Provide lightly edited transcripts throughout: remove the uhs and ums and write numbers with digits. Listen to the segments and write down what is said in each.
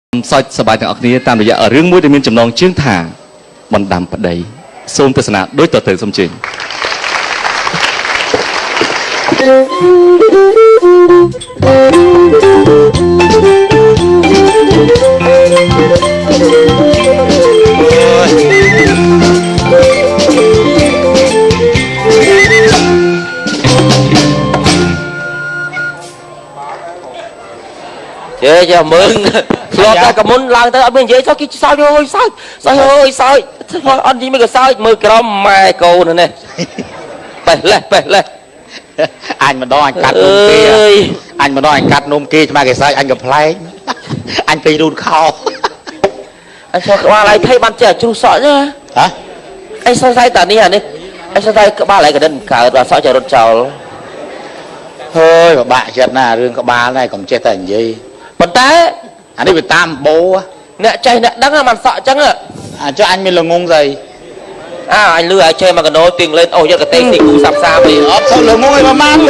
សសប្បាយទាំងអស់គ្នាតាមរយៈរឿងមួយដែលមានចំណងជើងថាបណ្ដាំប្តីសូមទស្សនាដូចតទៅសូមជើញgiờ mượn lo ta cầm muốn lang tới ở bên dưới sao kia sao thôi sao thôi anh gì mới cái sao mưa crom mai cô nữa nè bè lên anh mà đo anh cắt nôm kia anh mà đo anh cắt nôm kia mà cái sao anh gặp play anh phải đun khao anh sao qua lại thấy bạn trẻ chú sợ nhá hả anh sao sai tận đi hả đi anh sao sai ba lại cái đền cả và sao chờ đột chào thôi mà bạn chết nè riêng có ba này còn chết thành gì bận té anh đi về tam bố nè chơi nè đắng là màn sợ chăng ạ cho anh mới là ngung gì anh lừa chơi mà cái nối tiền lên ôi giờ cái tay xì cú sập xa vậy sao là ngung mà man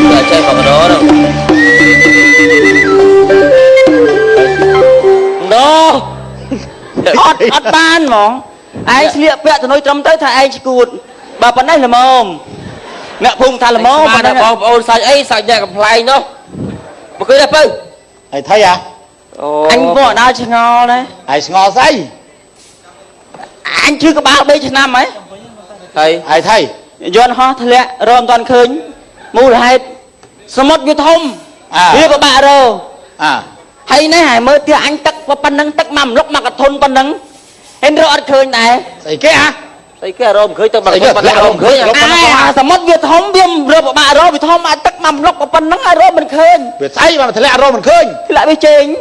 lừa chơi mà cái nó đâu no ọt ban mỏng ai liệp vẽ từ nói trâm tới thà ai cụt bà phần này là mồm mẹ phùng thà là mồm mà là ôi sao ấy sao nhà gặp lại nó mà cứ đẹp không thầy thấy à anh vợ nào chỉ ngò đấy thầy ngò say anh chưa có bao đây cho năm ấy thầy thầy thấy John ho thề lẹ rôm toàn khơi mua là hai số một như thông đi có bà rồi hay nấy hải mới tia anh tắc và pan nắng tắc mầm lúc mà cái thôn pan nắng em rồi ăn khơi này thầy kia hả thầy kia rôm khơi tao bằng rôm khơi ai số một Việt thông viêm rồi bà rồi Việt thông anh tắc mầm lúc mà pan nắng ai rồi mình khơi Việt say mà thầy lẹ rồi mình khơi thì lại bị chênh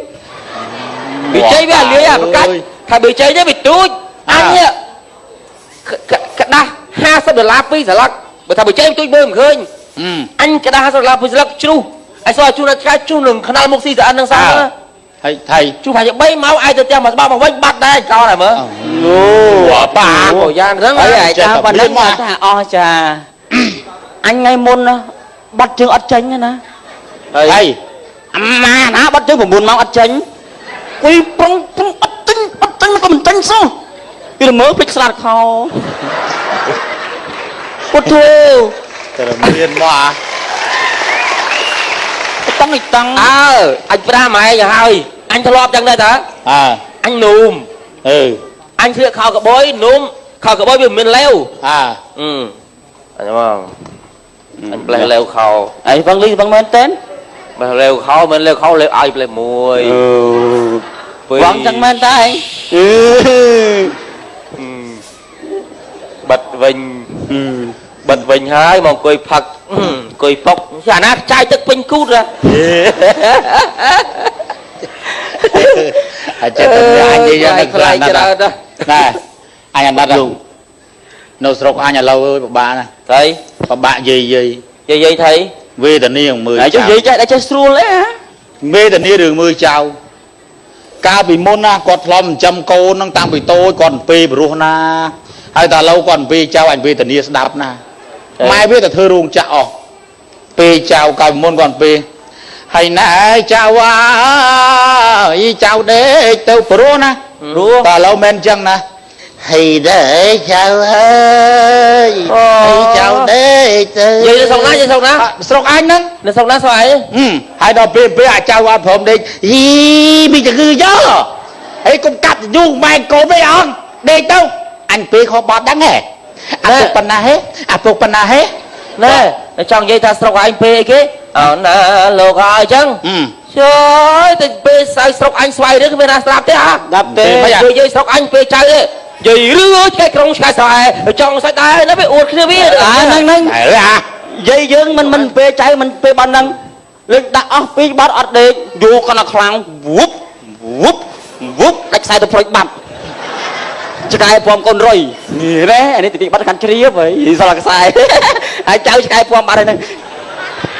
bị chơi với anh lưới à một cách thầy bị chơi với bị túi anh nhá cái đa hai sao được lá phi giả lắc bởi thầy bị chơi tôi bơm khơi anh cái đa hai sao lá phi giả lắc chú anh sao chú là cái chú đừng khả năng một xí giả ăn đằng sau thầy chú phải bay máu ai từ tiền mà bao mà vách bắt đây cao này mà bà của giang rất là cha bà đánh mà thà o trà anh ngay môn bắt chương ất chánh nè thầy mà nó bắt chương của buồn máu ất chánh quy băng ất chánh nó còn chánh sao bây giờ mới biết sạt khâu cô thua miền mà tăng anh ra mày nhà hơi anh thọ lọp chẳng đây hả anh nùm anh thiệt khao cả bối nùm khao cả bối bị mình leo anh đúng không anh leo khao ấy vâng lý vâng men tên mà leo khao mình leo khao leo ai leo mùi vâng chẳng men tay bật vinh hai mà cười phật cười phọc chả nát trai tức pin cút ra anh đi ra được là nè anh ăn đặt luôn nấu sọc anh là lâu ơi bà nè thấy bà gì thấy về tận niên 10 chú gì chạy đã chơi sưu lấy hả về tận niên đường 10 chào ca bị môn na quạt lom châm cô nâng tam bị tôi còn pi bru na hay ta lâu còn pi chào anh về tận niên đạp na mai biết là thơ ruộng chào pi chào cả môn còn pi hay nãy chào chào để tao bru na ta lâu men chăng na hay để chào ơi hay chào để vậy là xong ná sọc anh đó là xong ná sao ấy hai đò pi chào anhผมđi bây giờ cứ gió ấy cũng cắt dung mai cổ với ông đây đâu anh pi khó bọt đáng hề phục phần nào hết nè trong dây ta sọc anh pi cái nè lột rồi chăng trời thì pi sai sọc anh xoay đấy cái bên đạp thế hả đạp thế rồi dây sọc anh pi chạy đấy gì rứa cái trong cái xoay trong xoay tay nó bị uột kia biết nâng dây dương mình pi chạy mình pi ban nâng lên đặt pi bắt ở đây vô con là khlang vúp đánh sai tôi phơi bắn cho cái phom con rồi nghỉ đấy anh ấy thì bị bắt cắn chia vậy sao là sai ai cháu cho cái phom bắt đây này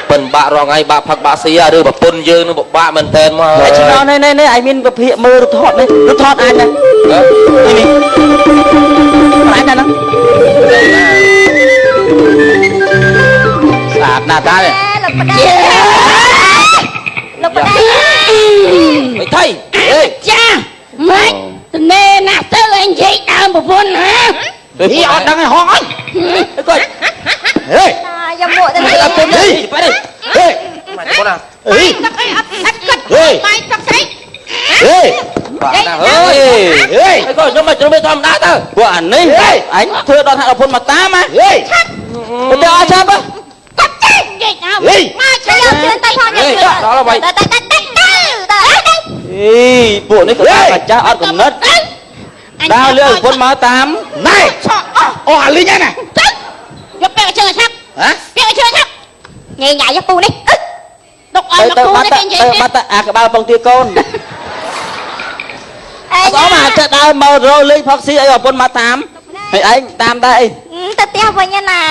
mình bạ rồi ngay bạ phật bạ xì đưa bạ pun dương nó bạ mình tên mà này ai min bạ hiện mơ được thọt anh này đi anh này nó sạt nà ta này lục vào đây ចាម៉េចណែណាទៅអញនិយាយដើមប្រពន្ធហ៎ នេះអត់ដឹងឲ្យហងអញ coi ហេ យកមកទៅ là con đi phải đi ហេ mày con nào ហេ ទឹកអីអត់អត់គិត ហេ បាយទឹកស្អី ហេ bạn nào ơi ហេ mày coi nó mày chuẩn bị thầm đá tao ពួកអានេះអញធ្វើដល់ថាប្រពន្ធមកតាមហ៎ ហេ ទៅអត់ចាំហ៎ គាត់ចេះនិយាយដើម ហេ មកឆ្លងជឿនទៅផងញ៉ាំ đó là mày ទៅ អីពួកនេះក៏ថាចាស់អត់កំណត់ដើរលើប្រពន្ធមកតាម ណែ ឆក់អស់ អូអាលីងហ្នឹងណា ទៅយកពាក្យជើងឆាប់ ហ៎ ពាក្យជើងឆាប់ញ៉ៃញ៉ៃយកពូនេះដុកអស់ ទៅ មកពូ បាត់ នេះគេនិយាយ ទៅបាត់អាក្បាលបងទាកូនអត់អមអាចដើរមករលេងផឹកស៊ីអីប្រពន្ធមកតាមហើយឯងតាមដែរអី ទៅផ្ទះវិញណា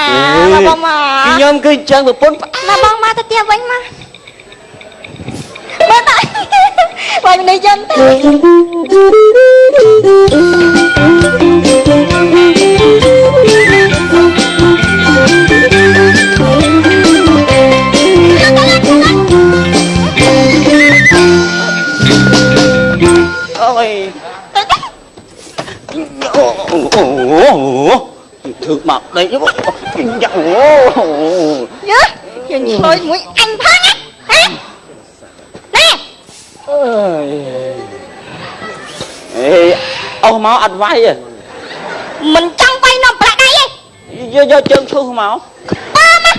មកបងមក ខ្ញុំគឺអញ្ចឹងប្រពន្ធ មកបងមកទៅផ្ទះវិញមកមើលតើបងនេះចឹងទៅ អូយធ្វើមកដេកអូ យើយើងឆ្លើយមួយអញផងណាហ៎ណែ អេអស់មកអត់វាយទេ មិនចង់បាយនំប្រាក់ដៃទេ យកជើងឈូសមក បើមក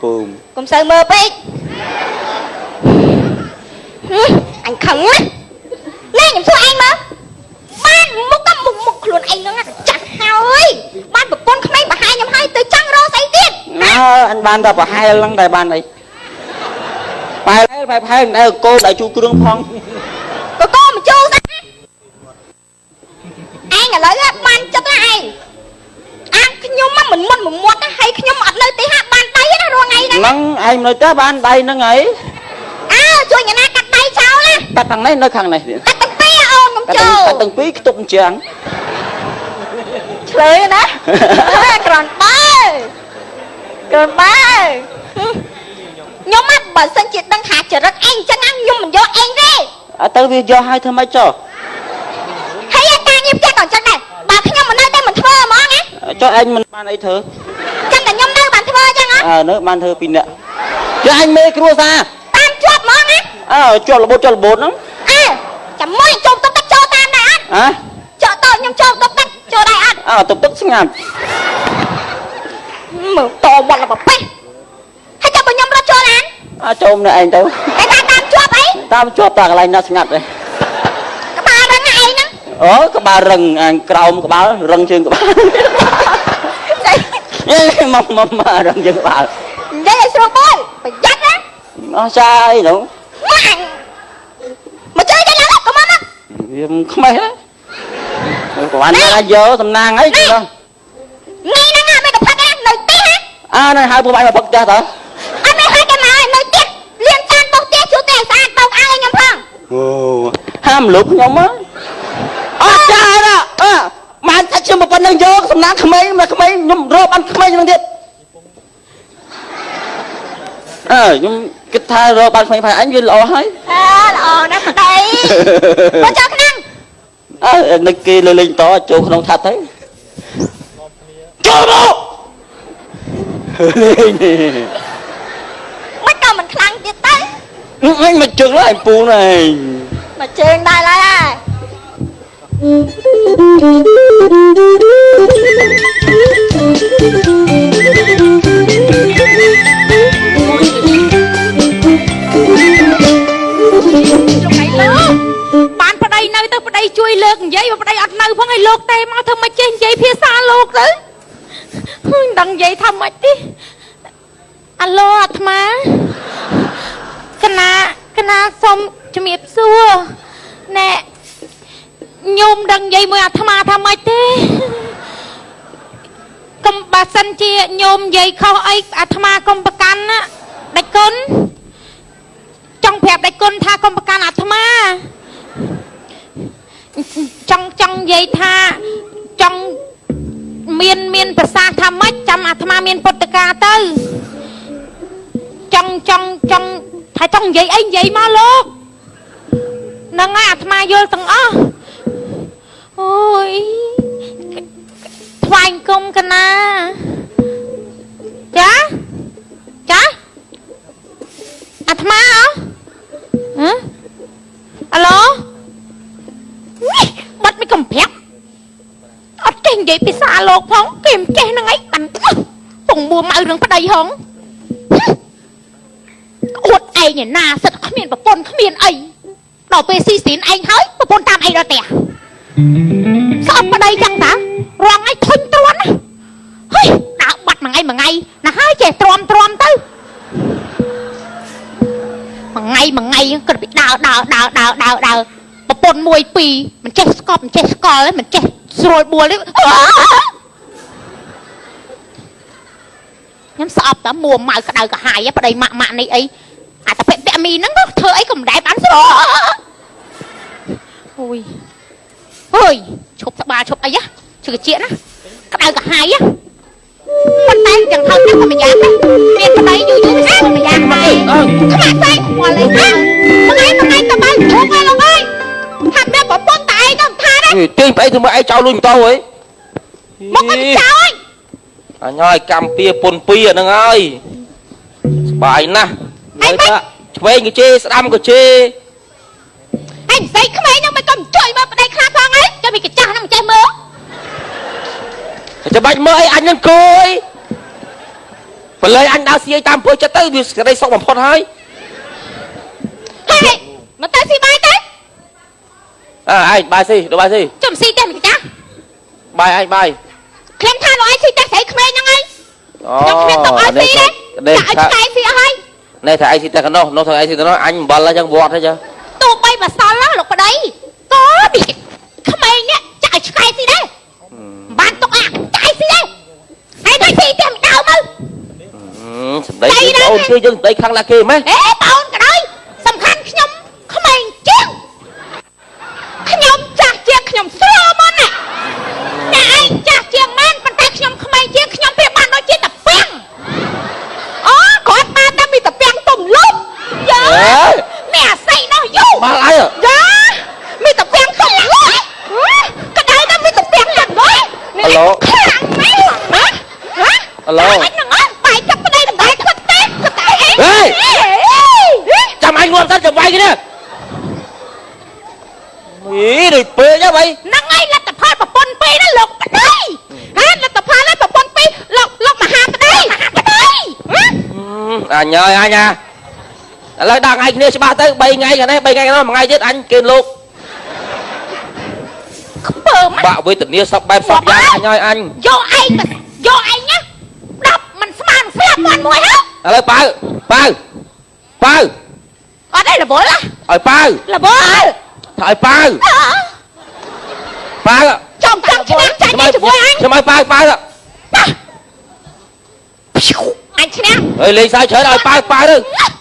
ពូមក ុំសូវមើលពេកអញខឹងណាណែខ្ញុំសួរឯងមើលបានមុខក៏មុខខ្លួនឯងហ្នឹងចាស់ហើយបានប្រពន្ធក្មេងបរហាខ្ញុំហើយទៅចង់រកស្អីទៀត អញបានតែប្រហែលហ្នឹងតែបានអីប្រហែលតែកូនដែលជួគ្រឿងផង ក៏កោមកចូលស្អាឯងឥឡូវបានចិត្តណាឯងអាខ្ញុំមិនមុនមិនមាត់ណាហើយខ្ញុំអត់នៅទីហាក់បានដៃណារងថ្ងៃហ្នឹង ហ្នឹងឯងនៅទៅបានដៃហ្នឹងហើយ អើជួយញ៉ាណាកាត់ដៃចោលណា កាត់ខាងនេះនៅខាងនេះទៀត កាត់ទាំងពីរអូនខ្ញុំចូល កាត់ទាំងពីរខ្ទប់អញ្ចឹង ឆ្លើយណាក្រនបើខ្ញុំមកបើសិនជាដឹងថាចរិតឯងចឹងខ្ញុំមិនយកឯងទេ អើទៅវាយកឲ្យធ្វើម៉េចចុះ ហើយការងារផ្ទះក៏ចឹងដែរបើខ្ញុំមិននៅតែមិនធ្វើហ្មងណា ចុះឯងមិនបានអីធ្វើ ចឹងតែខ្ញុំនៅបានធ្វើចឹងហ៎ អើនៅបានធ្វើពីរនាក់ចុះឯងមេគ្រួសារ តាមជាប់ហ្មងណា អើជាប់របូតហ្នឹង អើចាំមួយចូលតុកទឹកចូលតាមដែរអត់ ហ៎ ចូលតខ្ញុំចូលតុកទឹកចូលដែរអត់ អើទុកទឹកស្ងាត់ មើលតមាត់ដល់ប្រពេះហើយចាំបើខ្ញុំរត់ចូលអាន អើចូលនៅឯងទៅ តែថាតាមជាប់អី តាមជាប់តាកន្លែងណាស្ងាត់ទេ ក្បាលរឹងឯងហ្នឹង អូក្បាលរឹងអញក្រោមក្បាលរឹងជើងក្បាលយេមករឹងជើងក្បាល និយាយឲ្យស្រួលបួលប្រយ័ត្នណា អស់ចាអីនោះ មកអញមកជួយទៅឡើងកុំមក វាខ្មេះហ្នឹងក៏បានណាយកសំណាងអីទៅ ថ្ងៃហ្នឹងមិនក៏ផឹកណានៅទីហ៎ អើនៅហៅពួកឯងមកផឹកផ្ទះតើ អត់មានឲ្យតែមកនៅទីលៀនចានបុកទីជួយតែស្អាតបោកអាវឲ្យខ្ញុំផង អូហាមលោកខ្ញុំមកអត់ចាណាបានតែខ្ញុំប៉ុណ្្នឹងយកសំណាងក្មេងមកក្មេងខ្ញុំរកបានក្មេងហ្នឹងទៀតខ្ញុំគិតថារកបានក្មេងផែអញវាល្អហើយ ល្អណាស់ប្តីមកចូលក្នុង នឹកគេលើលេងតចូលក្នុងថាត់ទៅចូលមកលេង មិនក៏មិនខ្លាំងទៀតទៅ អញមកជើងឡើយពូណែ មកជើងដែរឡើយហើយ បានប្តីនៅទៅប្តីជួយលើកនិយាយបើប្តីអត់នៅផងឲ្យលោកទេមកធ្វើមិនចេះនិយាយភាសាលោកទៅមិនដឹងនិយាយថាម៉េចទេអាឡូអាត្មាកណាសុំជំរាបសួរណែញោមដឹងនិយាយមួយអាត្មាថាម៉េចទេកុំបើសិនជាញោមនិយាយខុសអីអាត្មាកុំប្រកាន់ណាដាច់គុណចង់ប្រាប់ដាច់គុណថាកុំប្រកាន់អាត្មាចង់និយាយថាចង់មានប្រសាសន៍ថាម៉េចចាំអាត្មាមានពុទ្ធកាទៅចង់ថាចង់និយាយអីនិយាយមកលោក ហ្នឹងហើយអាត្មាយល់ទាំងអស់អូយថ្វាយគុំកណាចាអាត្មាហ៎អាឡូបាត់មិនកំប្រាប់អត់ចេះនិយាយភាសាលោកផងគេមិនចេះហ្នឹងឯងបានពងមួម៉ៅនឹងប្តីហងអួតឯងឯណាសិតគ្មានប្រពន្ធគ្មានអីដល់ពេលស៊ីស៊ីនឯងហើយប្រពន្ធតាមឯងដល់ផ្ទះស្អប់ប្តីចឹងតារងឯងធុញទ្រាន់ណាហើយដើរបាត់មួយថ្ងៃណាហើយចេះទ្រាំទៅមួយថ្ងៃគិតពីដើរប្រពន្ធមួយពីរមិនចេះស្កប់មិនចេះស្កល់មិនចេះស្រួលបួលទេខ្ញុំស្អប់តាមួម៉ៅក្តៅកាហាយប្តីម៉ាក់នេះអីអាតាពាក់មីហ្នឹងធ្វើអីក៏មិនដែរបានស្រអូយឈប់ត្បាល់ឈប់អីជឿជាណាក្តៅកាហាយប៉ុន្តែយ៉ាងថោកណាស់ក៏មិនយ៉ាងដែរមានប្តីយូរណាស់មិនយ៉ាងដែរខ្មាក់តែខ្វល់អីហ្នឹងថ្ងៃតបាល់ឈប់ហើយលោកអើយថាមានប្រពន្ធតែឯងទៅថាណាទាញប្អីទៅមកឯងចោលលុយទៅហីមកអត់ចោលអញហើយកម្មពៀពុនពីអាហ្នឹងហើយស្បាយណាស់ហើយថាឆ្វេងក៏ជេស្ដាំក៏ជេអញស្អីក្មេងហ្នឹងមិនក៏ជួយមើលប្តីខ្លះផងអីចាំមីកចាស់ហ្នឹងចេះមើលចាំបាច់មើលអីអញហ្នឹងគួយបើលើអញដើរស៊ីឲ្យតាមពុយចិត្តទៅវាក្តីសុខបំផុតហើយហើយមកទៅស៊ីបាយទៅឯងបាយស៊ីដល់បាយស៊ីចាំស៊ីតែមីកចាស់បាយឯងបាយខ្ញុំថាលោកឯងស៊ីតែស្រីក្មេងហ្នឹងឯងខ្ញុំគ្មានទៅឲ្យស៊ីទេចាឲ្យឆ្កែស៊ីអស់ហើយនេះថាឯងស៊ីតែកណោះនោះថាឯងស៊ីតែនោះអញអំបិលហ្នឹងវត្តទេចាទោះបីបើសល់ណាលោកប្តីក៏ក្មេងនេះចាឲ្យឆ្កែស៊ីដែរបានទុកអាឆ្កែស៊ីដែរហើយទៅស៊ីតែម្ដងមើលសម្ដីអូនគេយើងសម្ដីខាងឡាគេម៉េះបងក៏ដោយសំខាន់ខ្ញុំក្មេងជាងខ្ញុំចាស់ជាងខ្ញុំស្រួលមកណាតែឯងចាស់ជាងមែនប៉ុន្តែខ្ញុំក្មេងជាងខ្ញុំព្រាបបានដូចជាតាពាំងអូគាត់បានតែមានតាពាំងទុំលុបយើនេះអាស័យនោះយូបាល់អីយ៉ាមានតាពាំងទុំលុបក៏ដោយតែមានតាពាំងយ៉ាងនោះអាឡូខ្លាំងមែនអាឡូអញនឹងអត់បាយទឹកប្តីមិនដែរគាត់ទេហេចាំអញងល់ទៅចាំវាយគ្នាដូចពេកហ៎បីហ្នឹងហើយលទ្ធផលប្រពន្ធពីរណាលោកប្តីហេលទ្ធផលហើយប្រពន្ធពីរលោកមហាប្តីអញហើយអញឥឡូវដាក់ថ្ងៃគ្នាច្បាស់ទៅ3ថ្ងៃខាងនេះ3ថ្ងៃខាងនោះ1ថ្ងៃទៀតអញគេលោកខ្ពើមបាក់វេទនាសពបែបសពយ៉ាងអញហើយអញយកឯងណា10មិនស្មានស្លាប់បានមួយហ៎ឥឡូវប៉ៅអត់ទេរវល់ឲ្យប៉ៅរវល់ឲ្យប៉ៅចំចាំឆ្នាំចាញ់ជាមួយអញខ្ញុំឲ្យប៉ៅអញឈ្នះអើយលេងសើចច្រើនឲ្យប៉ៅទៅ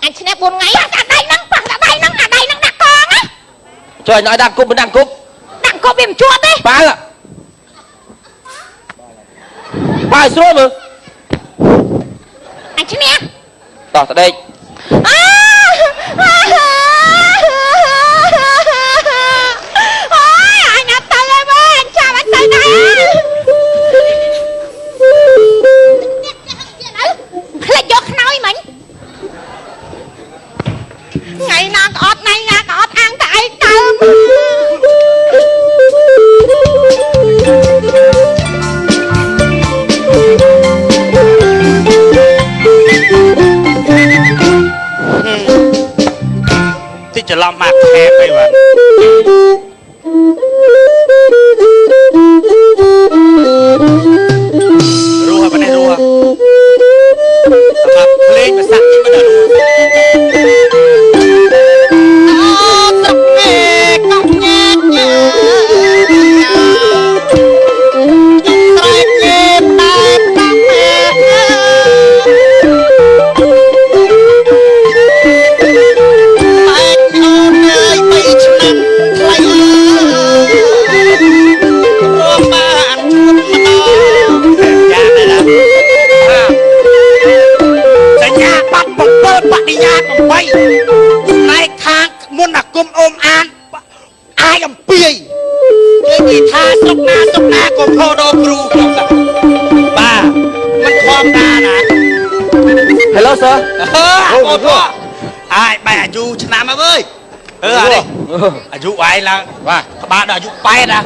អញឈ្នះ4ថ្ងៃអាដៃហ្នឹងប៉ះអាដៃហ្នឹងដាក់កងណាជួយឲ្យដាក់គប់មិនដាក់គប់វាមិនជាប់ទេប៉ៅស្រួលមើលអញឈ្នះតោះតដេកផ្លេចយកខ្នើយមិញថ្ងៃណាក៏អត់អាំងតែឯងដើមតិចច្រឡំមកខែទៅបាទរស់ហើយរស់សម្រាប់ភ្លេងភាសាជីមិនរស់ស្រុកគេកោះញ៉ាំញ៉ាត្រែកគេតែតាមមែតែខ្ញុំអើយ3ឆ្នាំថ្លៃ សុកណាកុំខោដោគ្រូខ្ញុំតាបាទមិនធម្មតាណា Hello sir អូអាយបែរអាយុឆ្នាំអើយអានេះអាយុឯងឡើងបាទក្បាលដល់អាយុ8ណា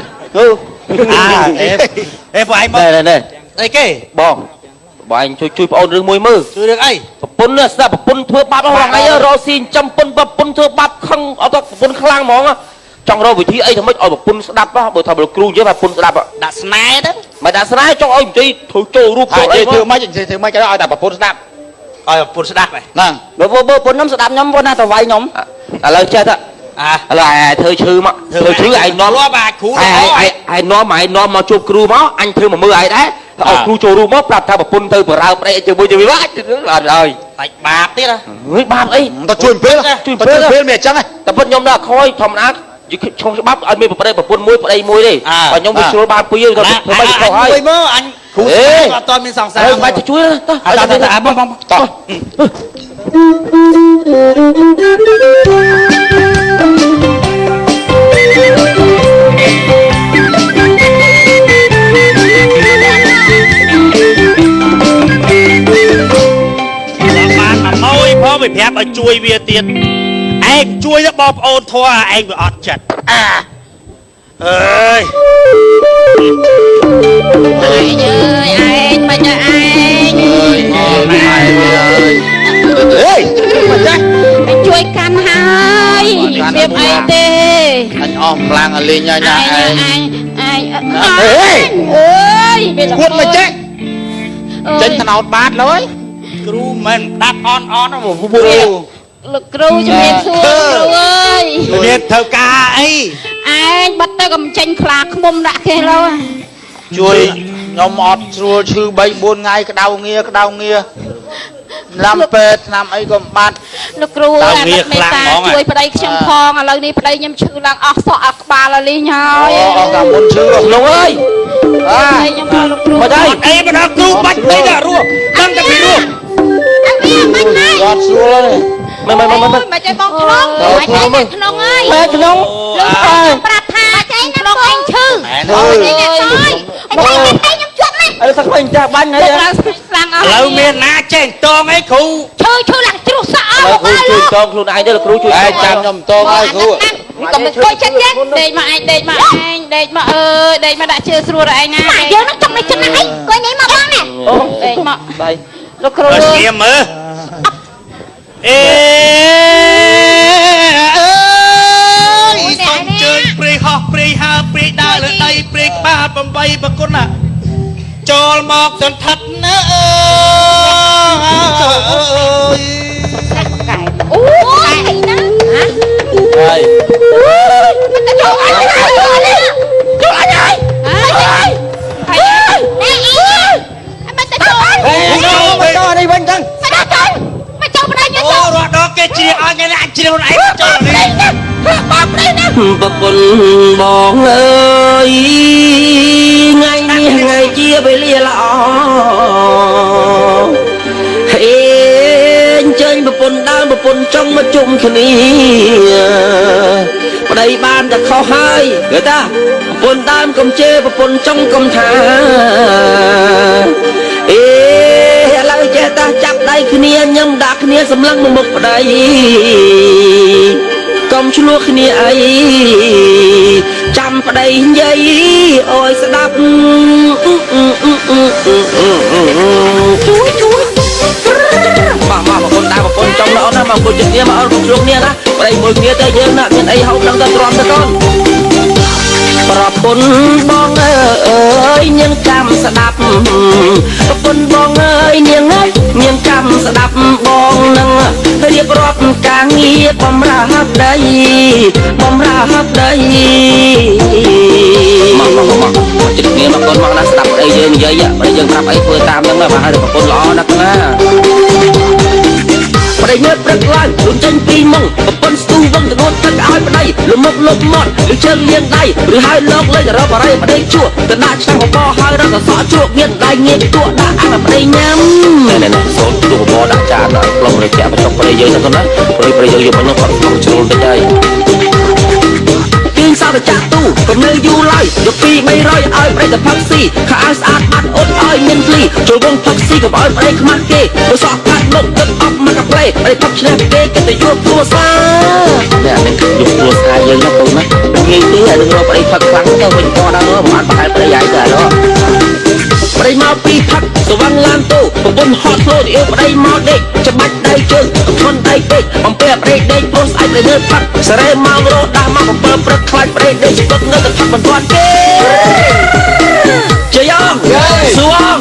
អេបងឯងមក នេះ អីគេ បងអញជួយប្អូនរឿងមួយមើល ជួយរឿងអី ប្រពន្ធស្ដាប់ប្រពន្ធធ្វើបាបហ្នឹងថ្ងៃរស់ស៊ីចំពុនប្រពន្ធធ្វើបាបខឹងអត់ប្រពន្ធខ្លាំងហ្មងចង់រកវិធីអីធ្វើម៉េចឲ្យប្រពន្ធស្ដាប់បើថាគ្រូនិយាយថាប្រពន្ធស្ដាប់ ដាក់ស្នេហ៍ទៅ មិនដាក់ស្រែចង់ឲ្យនិយាយធ្វើចូលរូបចូលអី ធ្វើម៉េចក៏ឲ្យតែប្រពន្ធស្ដាប់ ឲ្យប្រពន្ធស្ដាប់ហ្នឹង ហ្នឹង បើប្រពន្ធខ្ញុំស្ដាប់ខ្ញុំប៉ុន្តែទៅវាយខ្ញុំ ឥឡូវចេះទៅ ឥឡូវឯងធ្វើឈឺមកធ្វើឈឺឯងនាំ លាប់បាទគ្រូ ឯងនាំមកជួបគ្រូមកអញធ្វើមកមើលឯងដែរឲ្យគ្រូចូលរួមមកប្រាប់ថាប្រពន្ធទៅបរើប្រែជាមួយទៅវាអត់ហើយ សាច់បាបទៀតហ៎ ហឺបាបអី ទៅជួយពេលមានអញ្ចឹង តែពិតខ្ញុំដល់ខ້ອຍធម្មតាឆ្លងច្បាប់ឲ្យមានប្រពន្ធមួយប្តីមួយទេបើខ្ញុំវាស្រួលបានពីរទៅធ្វើមិនខុសហើយ មើលអញគ្រូអត់តមានសង្សារ បាច់ទៅជួយទៅ បងតោះ បានមកម៉ួយផងវាប្រាប់ឲ្យជួយវាទៀតឯងជួយទៅបងប្អូនធွာឯងវាអត់ចិត្តអើយ ឯងមិនឯង អើយម៉ែអើយមិនចាស់ ជួយកាន់ហើយរបៀបអីទេ អញអស់កម្លាំងលេងហើយណាឯង អើយ គួតមិនចេះចេញថ្នោតបាតលើយ គ្រូមិនដាប់អនមក លោកគ្រូជំរាបសួរគ្រូអើយ មានធ្វើការអី ឯងបាត់ទៅកំចេញខ្លាឃ្មុំដាក់គេលោ ជួយខ្ញុំអត់ស្រួលឈឺ3 4ថ្ងៃក្តៅងារឡាំពេទ្យឆ្នាំអីក៏បាត់ លោកគ្រូអាមេតាជួយប្តីខ្ញុំផងឥឡូវនេះប្តីខ្ញុំឈឺឡើងអស់សក់អស់ក្បាលលីងហើយ អូតែមុនឈឺ លោកអើយ ខ្ញុំមកលោកគ្រូ មកដែរ អីមកដល់គ្រូបាច់ពេករស់ដឹងតែពីរស់ អត់មានមិនហើយ អត់ស្រួលទេ មិនចេះបងក្នុងមិនចេះក្នុងហើយ បែរក្នុង លោកប្រាប់ថាចេះក្នុងឯងឈឺអូយឯងអើយខ្ញុំជាប់ណាស់ អើសឹកវិញចាស់បាញ់ហើយ លោកឡើងស្លាំងអស់ ឥឡូវមានណាចេះតងអីគ្រូ ឈឺឡើងជ្រុះសក់អស់ លោក មក គ្រូជួយតងខ្លួនឯងទៅលោកគ្រូជួយ ឯងចាំខ្ញុំតងឲ្យគ្រូ កុំធ្វើចិត្តទេដេកមកឯងដេកមកដេកមកដាក់ជើស្រួលដល់ឯងណាយើងនឹងចង់នេះចឹងណាអីគួយនេះមកបងណាដេកមក ដៃ លោកគ្រូ ស្ងៀមមើលអេអើយសុំជើញព្រៃហោះព្រៃហើព្រៃដើរលើដីព្រៃក្បាល8ប្រគុណណាចូលមកសន្ធិដ្ឋណាអើយ អូយអីណាហ៎ ហើយ មិនទៅចូលអញចូលអញហើយហើយនេះមិនទៅចូលអញ ទៅនេះវិញចឹង មិនចូលប្រដៅយើង អូរត់ដល់គេជ្រៀងឲ្យគេអញជ្រៀងខ្លួនឯងចូលនេះ បងព្រៃណា ប្រពន្ធបងអើយថ្ងៃនេះថ្ងៃជាពេលល្អហេអញ្ជើញប្រពន្ធដើមប្រពន្ធចង់មកជុំគ្នាប្តីបានតែខុសហើយគេតាប្រពន្ធដើមកុំជេរប្រពន្ធចង់កុំថាអេឥឡូវចេះតាចាប់ដៃគ្នាញឹមដាក់គ្នាសម្លឹងមកមុខប្តីកុំឆ្លោះគ្នាអីចាំប្តីនិយាយអើយស្ដាប់ជួយមកប្រពន្ធដើមប្រពន្ធចង់ល្អណាស់មកអង្គុយចិត្តគ្នាមកអត់ឆ្លោះគ្នាណាប្តីមួយគ្នាទៅយើងណាមានអីហូបដឹងទៅទ្រាំទៅកូនប្រពន្ធបងអើយញៀងចាំស្ដាប់ប្រពន្ធបងអើយញៀងចាំស្ដាប់បងនឹងរៀបរាប់ការងារបំរើប្តីមកចិត្តគ្នាមកកូនមកណាស្ដាប់អីយើងនិយាយបើយើងប្រាប់អីធ្វើតាមហ្នឹងបាទហើយប្រពន្ធល្អណាស់ណាប្តីមើលព្រឹកឡើងលុនចេញពីមុងប្រពន្ធស្ទូវងទៅងត់ទឹកឲ្យប្តីលុមុខលុបមាត់ឬជើងលៀងដៃឬហើយលោកលេងរកបរិយប្តីជួទៅដាក់ឆ្នាំបបហើយរកសក់ជួមានដៃងាយគក់ដាក់អាប្តីញ៉ាំណែសូនទូបបដាក់ចានដល់ផ្លុំរយៈបញ្ចុកប្តីយើងទៅណាប្តីយើងយកមកនោះគាត់ស្មោះជ្រុលទៅហើយគៀងសោតចាក់ទូ កុំនៅយូរឡើយយកពី300ឲ្យប្រេតផឹកស៊ីខោស្អាតបាត់អត់ឲ្យមានភ្លីចូលវងផឹកស៊ីកុំឲ្យប្រេខ្មាត់គេបើសក់កាត់មុខទឹកអប់មកកាផ្លេប្រេផឹកឆ្នះគេគេទៅយកគ្រួសារនេះអានេះយកគ្រួសារយើងណាកូនណាងាយទេអានឹងរកប្រេផឹកខ្លាំងទៅវិញផងដល់មិនបានប្រហែលប្រេហើយទៅដល់ប្តីមកពីផឹកស្វឹងឡានតូប្រពន្ធហត់ខ្លួនអៀវប្តីមកដេកច្បាច់ដៃជើងធន់ដៃពេកបំពេប្តីដេកអូនស្អែកទៅលើផឹកសរេមករោដាស់មក7ព្រឹកខ្លាចប្តីដេកស្ទុកនៅតែផឹកមិនទាន់ទេជ័យអងសួង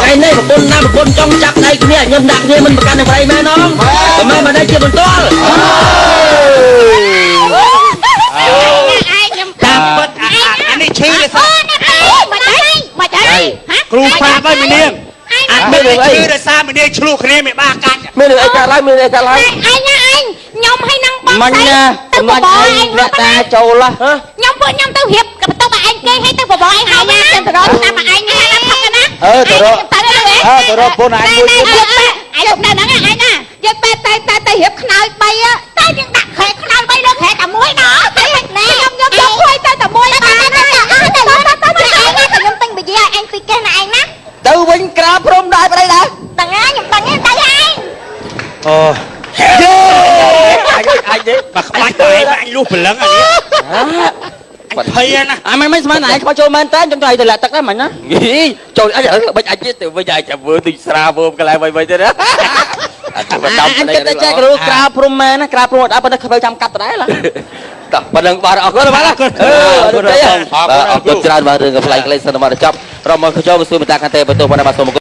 ថ្ងៃនេះប្រពន្ធណាប្រពន្ធចង់ចាប់ដៃគ្នាញឹមដាក់គ្នាមិនប្រកាន់នឹងប្តីមែនអងតែមែនមិនដេកជាបន្តល តាមពិតអានេះឈឺទេសាគ្រូប្រាប់ឲ្យមីនាងអាត់មិនឈឺដោយសារមីនាងឆ្លោះគ្នាមិនបាកាច់ មានអីកើតឡើងមានអីកើតឡើង អញខ្ញុំឲ្យនឹងបង មិញណាមិញឯងអ្នកតាចូលហ៎ ខ្ញុំពួកខ្ញុំទៅរៀបបន្ទប់ឲ្យឯងគេឲ្យទៅបបរឯងហើយខ្ញុំទៅរកតាមឯងណាផឹកណា ទៅរកពុនឯងមួយទៀត ឯងនៅហ្នឹងឯងណាយកតែរៀបខ្នើយ3តែយើងដាក់ខែខ្នើយ3លើខែតែមួយណោះខ្ញុំយកជួយទៅតែមួយបានណាទៅឯងណាខ្ញុំទិញវិយាឯងពីគេណាឯងណា ទៅវិញក្រៅព្រំដែរប្តីដែរ ដឹងហើយខ្ញុំដឹងហើយទៅឯង អូ អាចទេបើខ្វាច់ទៅឯងអញលុះព្រលឹងអានេះភ័យណា អាមិនស្មានឯងខ្វះចូលមែនតើខ្ញុំទៅឲ្យទៅលាក់ទឹកដែរមិញណា ចូលអញបិចអញទៅវិញអាចចាំមើលទីស្រាវើមកន្លែងវិញទៅណាអត់ទៅដំ អញគិតតែចែកគ្រូក្រៅព្រំមែនណាក្រៅព្រំអត់ប៉ុន្តែខ្វះចាំកាត់ទៅដែរឡា តោះប៉ុណ្ណឹងបាទអរគុណបាទអរគុណច្រើនបាទរឿងកំ pl ៃក្លេសិនមកចប់រំមកចូលមកសួរមេតាខាងទេបន្ទោសបណ្ដាបាទសូម